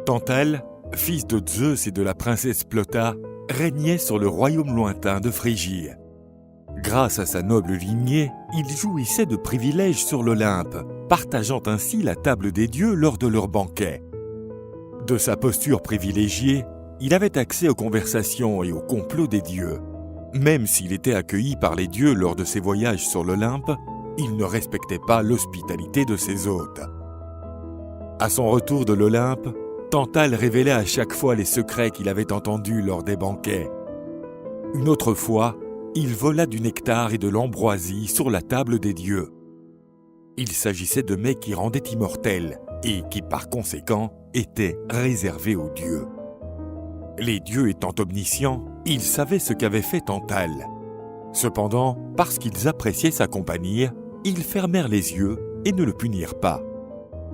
Tantale, fils de Zeus et de la princesse Plota, régnait sur le royaume lointain de Phrygie. Grâce à sa noble lignée, il jouissait de privilèges sur l'Olympe, partageant ainsi la table des dieux lors de leurs banquets. De sa posture privilégiée, il avait accès aux conversations et aux complots des dieux. Même s'il était accueilli par les dieux lors de ses voyages sur l'Olympe, il ne respectait pas l'hospitalité de ses hôtes. À son retour de l'Olympe, Tantale révélait à chaque fois les secrets qu'il avait entendus lors des banquets. Une autre fois, il vola du nectar et de l'ambroisie sur la table des dieux. Il s'agissait de mets qui rendaient immortels et qui, par conséquent, étaient réservés aux dieux. Les dieux étant omniscients, ils savaient ce qu'avait fait Tantale. Cependant, parce qu'ils appréciaient sa compagnie, ils fermèrent les yeux et ne le punirent pas.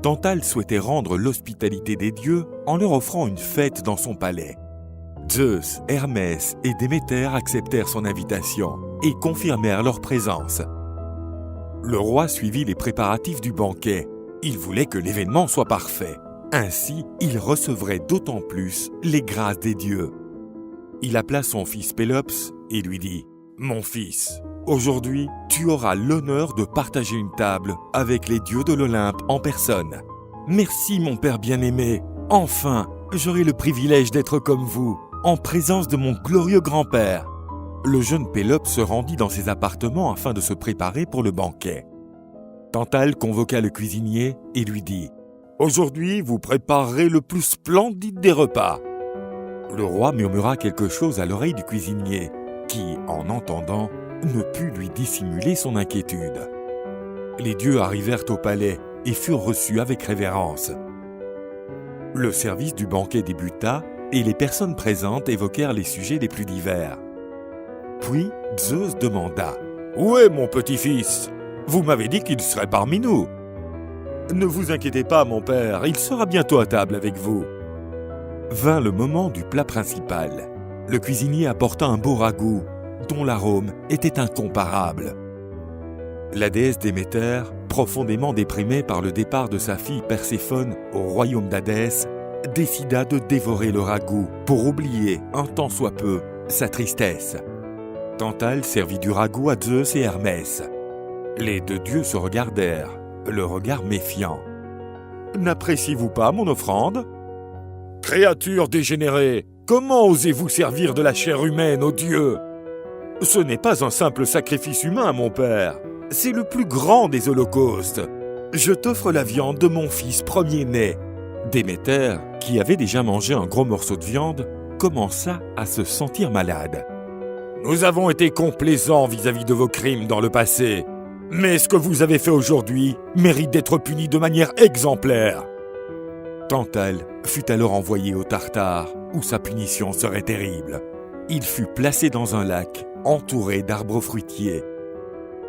Tantale souhaitait rendre l'hospitalité des dieux en leur offrant une fête dans son palais. Zeus, Hermès et Déméter acceptèrent son invitation et confirmèrent leur présence. Le roi suivit les préparatifs du banquet. Il voulait que l'événement soit parfait. Ainsi, il recevrait d'autant plus les grâces des dieux. Il appela son fils Pélops et lui dit « Mon fils, aujourd'hui, tu auras l'honneur de partager une table avec les dieux de l'Olympe en personne. Merci mon père bien-aimé. Enfin, j'aurai le privilège d'être comme vous, en présence de mon glorieux grand-père. » Le jeune Pélops se rendit dans ses appartements afin de se préparer pour le banquet. Tantale convoqua le cuisinier et lui dit « Aujourd'hui, vous préparerez le plus splendide des repas. » Le roi murmura quelque chose à l'oreille du cuisinier, qui, en entendant, ne put lui dissimuler son inquiétude. Les dieux arrivèrent au palais et furent reçus avec révérence. Le service du banquet débuta et les personnes présentes évoquèrent les sujets les plus divers. Puis Zeus demanda « Où est mon petit-fils ? Vous m'avez dit qu'il serait parmi nous. » « Ne vous inquiétez pas, mon père, il sera bientôt à table avec vous. » Vint le moment du plat principal. Le cuisinier apporta un beau ragoût, dont l'arôme était incomparable. La déesse Déméter, profondément déprimée par le départ de sa fille Perséphone au royaume d'Hadès, décida de dévorer le ragoût pour oublier, un tant soit peu, sa tristesse. Tantale servit du ragoût à Zeus et Hermès. Les deux dieux se regardèrent, le regard méfiant. « N'appréciez-vous pas mon offrande ? Créature dégénérée, comment osez-vous servir de la chair humaine aux dieux ? Ce n'est pas un simple sacrifice humain, mon père. C'est le plus grand des holocaustes. Je t'offre la viande de mon fils premier-né. » Déméter, qui avait déjà mangé un gros morceau de viande, commença à se sentir malade. « Nous avons été complaisants vis-à-vis de vos crimes dans le passé. Mais ce que vous avez fait aujourd'hui mérite d'être puni de manière exemplaire. » Tantale fut alors envoyé au Tartare, où sa punition serait terrible. Il fut placé dans un lac, entouré d'arbres fruitiers.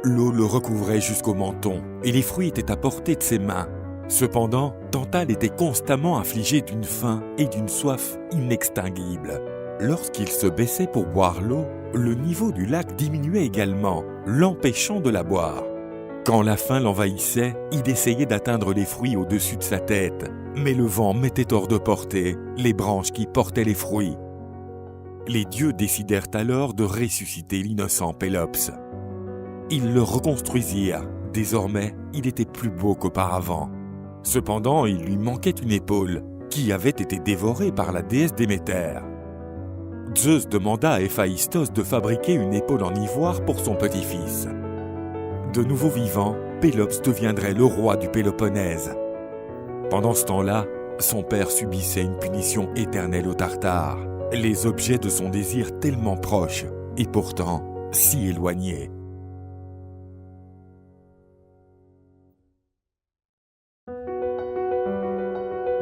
L'eau le recouvrait jusqu'au menton, et les fruits étaient à portée de ses mains. Cependant, Tantale était constamment affligé d'une faim et d'une soif inextinguibles. Lorsqu'il se baissait pour boire l'eau, le niveau du lac diminuait également, l'empêchant de la boire. Quand la faim l'envahissait, il essayait d'atteindre les fruits au-dessus de sa tête, mais le vent mettait hors de portée les branches qui portaient les fruits. Les dieux décidèrent alors de ressusciter l'innocent Pélops. Ils le reconstruisirent. Désormais, il était plus beau qu'auparavant. Cependant, il lui manquait une épaule, qui avait été dévorée par la déesse Déméter. Zeus demanda à Héphaïstos de fabriquer une épaule en ivoire pour son petit-fils. De nouveau vivant, Pélops deviendrait le roi du Péloponnèse. Pendant ce temps-là, son père subissait une punition éternelle au Tartare, les objets de son désir tellement proches et pourtant si éloignés.